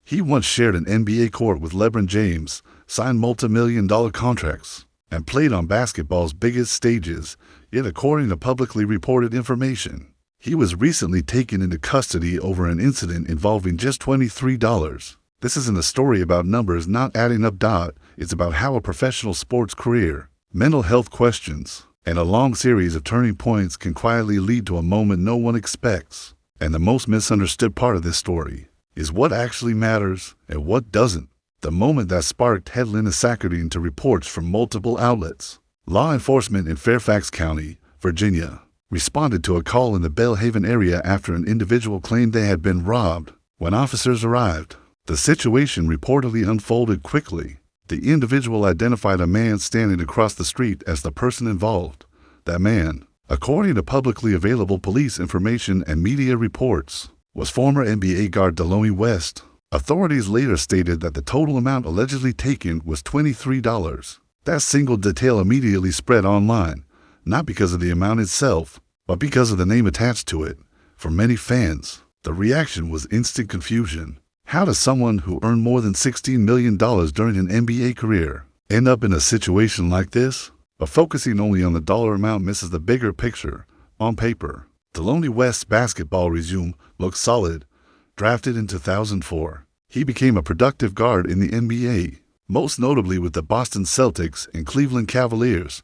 He once shared an NBA court with LeBron James, signed multi-million-dollar contracts, and played on basketball's biggest stages, yet according to publicly reported information, he was recently taken into custody over an incident involving just $23. This isn't a story about numbers not adding up. It's about how a professional sports career, mental health questions, and a long series of turning points can quietly lead to a moment no one expects. And the most misunderstood part of this story is what actually matters and what doesn't. The moment that sparked headline saccharin into reports from multiple outlets. Law enforcement in Fairfax County, Virginia, responded to a call in the Belhaven area after an individual claimed they had been robbed. When officers arrived, the situation reportedly unfolded quickly. The individual identified a man standing across the street as the person involved. That man, according to publicly available police information and media reports, was former NBA guard Delonte West. Authorities later stated that the total amount allegedly taken was $23. That single detail immediately spread online, not because of the amount itself, but because of the name attached to it. For many fans, the reaction was instant confusion. How does someone who earned more than $16 million during an NBA career end up in a situation like this? But focusing only on the dollar amount misses the bigger picture. On paper, Delonte West's basketball resume looked solid. Drafted in 2004, he became a productive guard in the NBA, most notably with the Boston Celtics and Cleveland Cavaliers.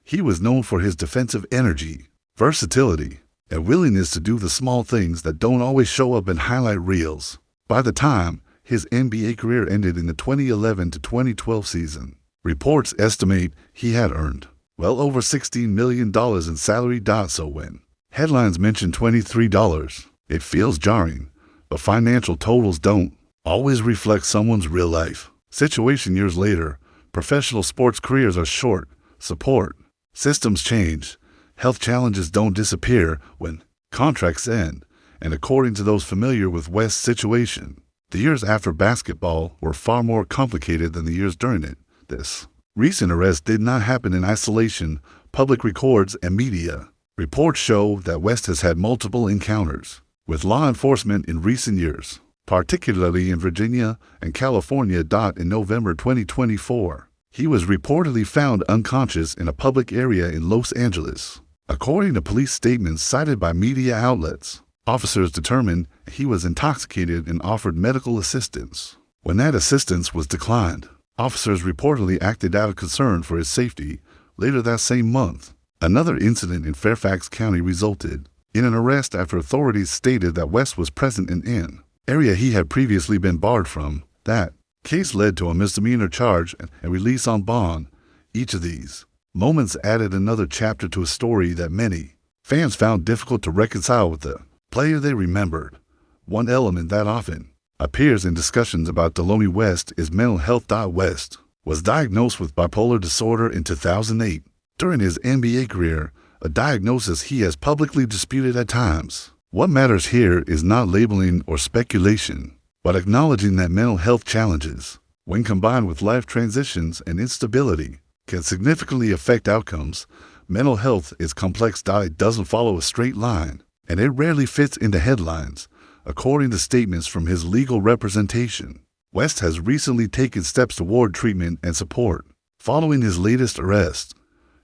He was known for his defensive energy, versatility, and willingness to do the small things that don't always show up in highlight reels. By the time his NBA career ended in the 2011 to 2012 season, reports estimate he had earned well over $16 million in salary. So when headlines mention $23, it feels jarring, but financial totals don't always reflect someone's real life situation. Years later, professional sports careers are short. Support systems change. Health challenges don't disappear when contracts end. And according to those familiar with West's situation, the years after basketball were far more complicated than the years during it. This recent arrest did not happen in isolation. Public records and media reports show that West has had multiple encounters with law enforcement in recent years, particularly in Virginia and California. In November 2024, he was reportedly found unconscious in a public area in Los Angeles. According to police statements cited by media outlets, officers determined he was intoxicated and offered medical assistance. When that assistance was declined, officers reportedly acted out of concern for his safety. Later that same month, another incident in Fairfax County resulted in an arrest after authorities stated that West was present in an area he had previously been barred from. That case led to a misdemeanor charge and release on bond. Each of these moments added another chapter to a story that many fans found difficult to reconcile with the player they remembered. One element that often appears in discussions about Delonte West is mental health. West was diagnosed with bipolar disorder in 2008. During his NBA career, a diagnosis he has publicly disputed at times. What matters here is not labeling or speculation, but acknowledging that mental health challenges, when combined with life transitions and instability, can significantly affect outcomes. Mental health is complex. It doesn't follow a straight line, and it rarely fits into headlines. According to statements from his legal representation, West has recently taken steps toward treatment and support. Following his latest arrest,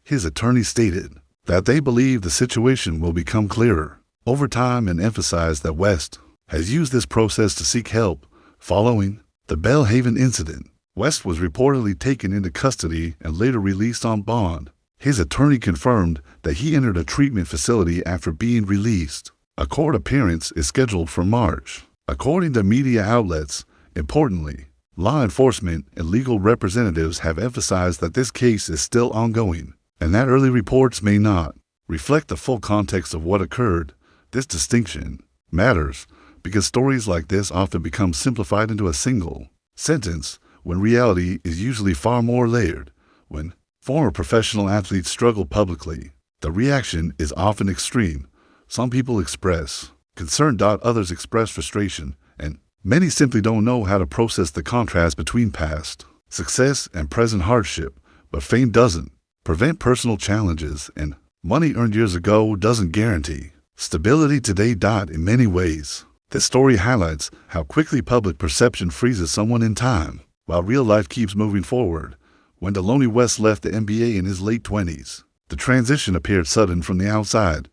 his attorney stated that they believe the situation will become clearer over time and emphasized that West has used this process to seek help. Following the Belhaven incident, West was reportedly taken into custody and later released on bond. His attorney confirmed that he entered a treatment facility after being released. A court appearance is scheduled for March. According to media outlets, importantly, law enforcement and legal representatives have emphasized that this case is still ongoing, and that early reports may not reflect the full context of what occurred. This distinction matters because stories like this often become simplified into a single sentence when reality is usually far more layered. When former professional athletes struggle publicly, the reaction is often extreme. Some people express concern, others express frustration, and many simply don't know how to process the contrast between past success and present hardship. But fame doesn't prevent personal challenges, and money earned years ago doesn't guarantee stability today. In many ways, This story highlights how quickly public perception freezes someone in time, while real life keeps moving forward. When Delonte West left the NBA in his late 20s, the transition appeared sudden from the outside.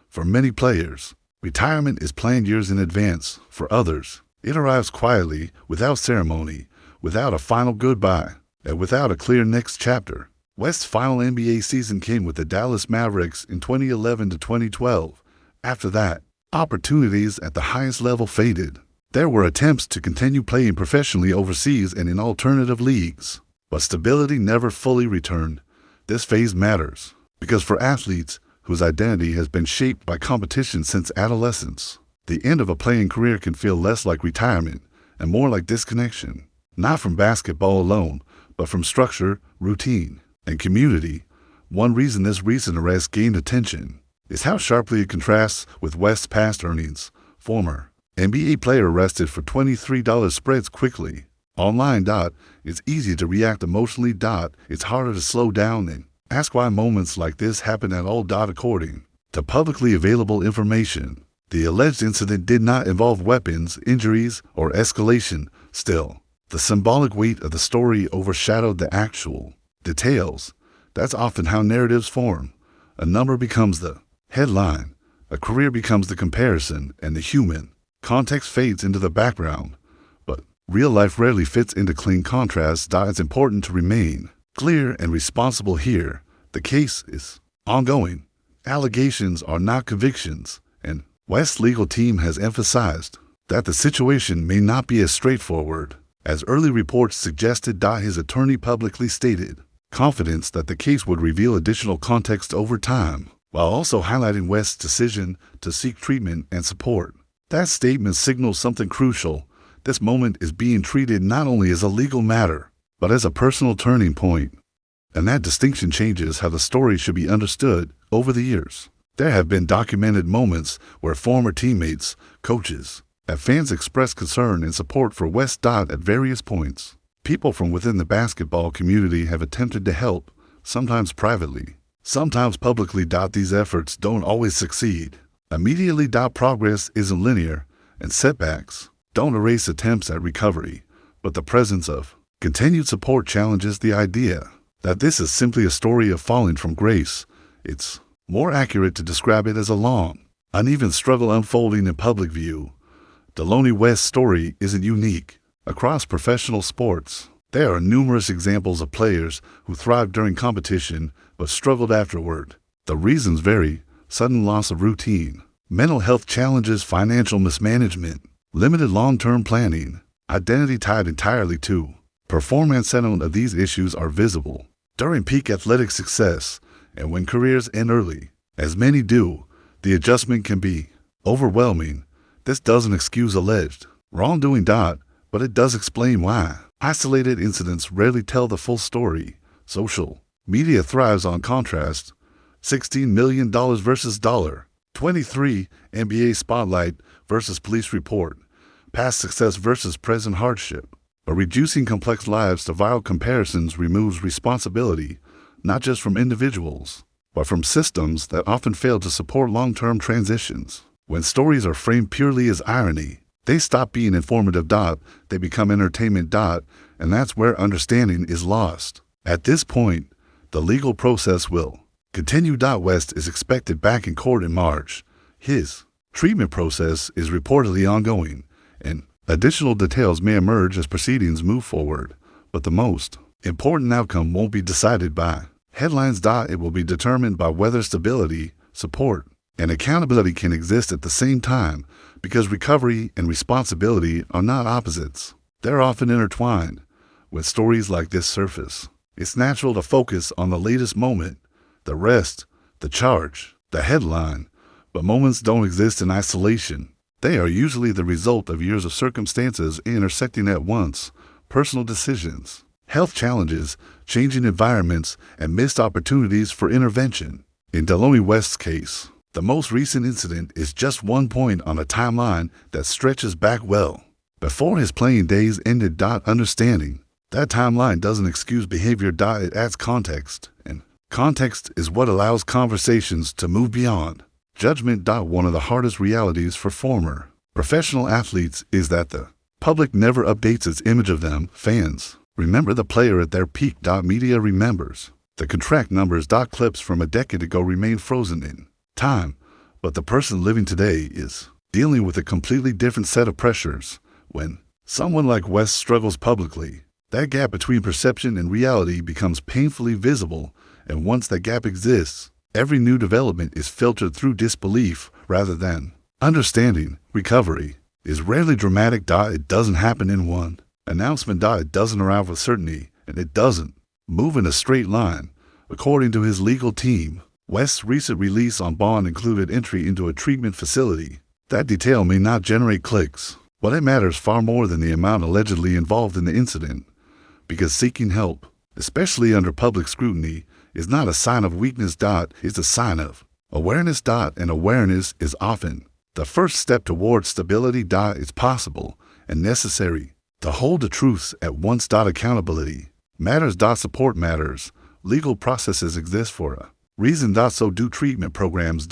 For many players, retirement is planned years in advance. For others, it arrives quietly, without ceremony, without a final goodbye, and without a clear next chapter. West's final NBA season came with the Dallas Mavericks in 2011 to 2012. After that, opportunities at the highest level faded. There were attempts to continue playing professionally overseas and in alternative leagues, but stability never fully returned. This phase matters, because for athletes whose identity has been shaped by competition since adolescence, the end of a playing career can feel less like retirement and more like disconnection, not from basketball alone, but from structure, routine, and community. One reason this recent arrest gained attention is how sharply it contrasts with West's past earnings. Former NBA player arrested for $23 spreads quickly. Online. It's easy to react emotionally. It's harder to slow down and ask why moments like this happen at all. According to publicly available information, the alleged incident did not involve weapons, injuries, or escalation. Still, the symbolic weight of the story overshadowed the actual details. That's often how narratives form. A number becomes the headline, a career becomes the comparison, and the human context fades into the background. But real life rarely fits into clean contrasts. It's important to remain clear and responsible here. The case is ongoing. Allegations are not convictions, and West's legal team has emphasized that the situation may not be as straightforward as early reports suggested. His attorney publicly stated confidence that the case would reveal additional context over time, while also highlighting West's decision to seek treatment and support. That statement signals something crucial. This moment is being treated not only as a legal matter, but as a personal turning point. And that distinction changes how the story should be understood. Over the years, there have been documented moments where former teammates, coaches, and fans expressed concern and support for West. At various points, people from within the basketball community have attempted to help, sometimes privately, sometimes publicly. These efforts don't always succeed immediately. Progress isn't linear, and setbacks don't erase attempts at recovery, but the presence of continued support challenges the idea that this is simply a story of falling from grace. It's more accurate to describe it as a long, uneven struggle unfolding in public view. Delonte West's story isn't unique. Across professional sports, there are numerous examples of players who thrived during competition but struggled afterward. The reasons vary: sudden loss of routine, mental health challenges, financial mismanagement, limited long-term planning, identity tied entirely to performance. None of these issues are visible during peak athletic success, and when careers end early, as many do, the adjustment can be overwhelming. This doesn't excuse alleged wrongdoing. But it does explain why. Isolated incidents rarely tell the full story. Social media thrives on contrast. $16 million versus $23, NBA spotlight versus police report, past success versus present hardship. But reducing complex lives to viral comparisons removes responsibility, not just from individuals, but from systems that often fail to support long-term transitions. When stories are framed purely as irony, they stop being informative. They become entertainment. And that's where understanding is lost. At this point, the legal process will continue. West is expected back in court in March. His treatment process is reportedly ongoing, and additional details may emerge as proceedings move forward. But the most important outcome won't be decided by headlines. It will be determined by whether stability, support, and accountability can exist at the same time, because recovery and responsibility are not opposites. They're often intertwined. When stories like this surface, it's natural to focus on the latest moment, the arrest, the charge, the headline. But moments don't exist in isolation. They are usually the result of years of circumstances intersecting at once: personal decisions, health challenges, changing environments, and missed opportunities for intervention. In Delonte West's case, the most recent incident is just one point on a timeline that stretches back well before his playing days ended. Understanding that timeline doesn't excuse behavior. It adds context, and context is what allows conversations to move beyond judgment. One of the hardest realities for former professional athletes is that the public never updates its image of them. Fans remember the player at their peak. Media remembers the contract numbers. Clips from a decade ago remain frozen in time, but the person living today is dealing with a completely different set of pressures. When someone like West struggles publicly, that gap between perception and reality becomes painfully visible, and once that gap exists, every new development is filtered through disbelief rather than understanding. Recovery is rarely dramatic. It doesn't happen in one announcement. It doesn't arrive with certainty, and it doesn't move in a straight line. According to his legal team, West's recent release on bond included entry into a treatment facility. That detail may not generate clicks, but it matters far more than the amount allegedly involved in the incident, because seeking help, especially under public scrutiny, is not a sign of weakness. It's a sign of awareness. And awareness is often the first step towards stability. It's possible and necessary to hold the truths at once. Accountability matters. Support matters. Legal processes exist for a reason. So do treatment programs.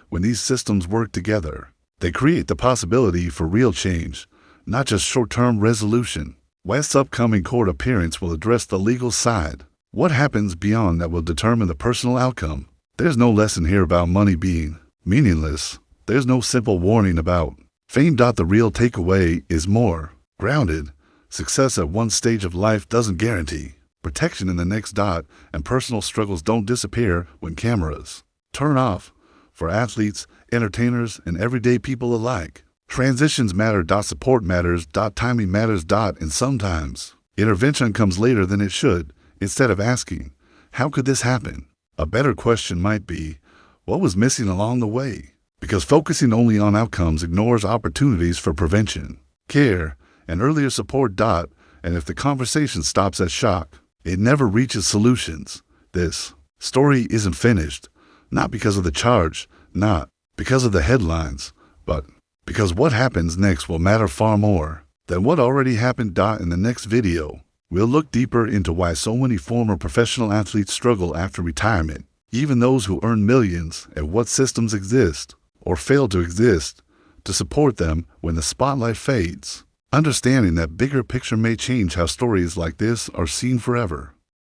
When these systems work together, they create the possibility for real change, not just short-term resolution. West's upcoming court appearance will address the legal side. What happens beyond that will determine the personal outcome. There's no lesson here about money being meaningless. There's no simple warning about fame. The real takeaway is more grounded. Success at one stage of life doesn't guarantee protection in the next. And personal struggles don't disappear when cameras turn off. For athletes, entertainers, and everyday people alike, transitions matter. Support matters. Timing matters. And sometimes intervention comes later than it should. Instead of asking, how could this happen? A better question might be, what was missing along the way? Because focusing only on outcomes ignores opportunities for prevention, care, and earlier support. And if the conversation stops at shock, it never reaches solutions. This story isn't finished, not because of the charge, not because of the headlines, but because what happens next will matter far more than what already happened. In the next video, we'll look deeper into why so many former professional athletes struggle after retirement, even those who earn millions, and what systems exist or fail to exist to support them when the spotlight fades. Understanding that bigger picture may change how stories like this are seen forever.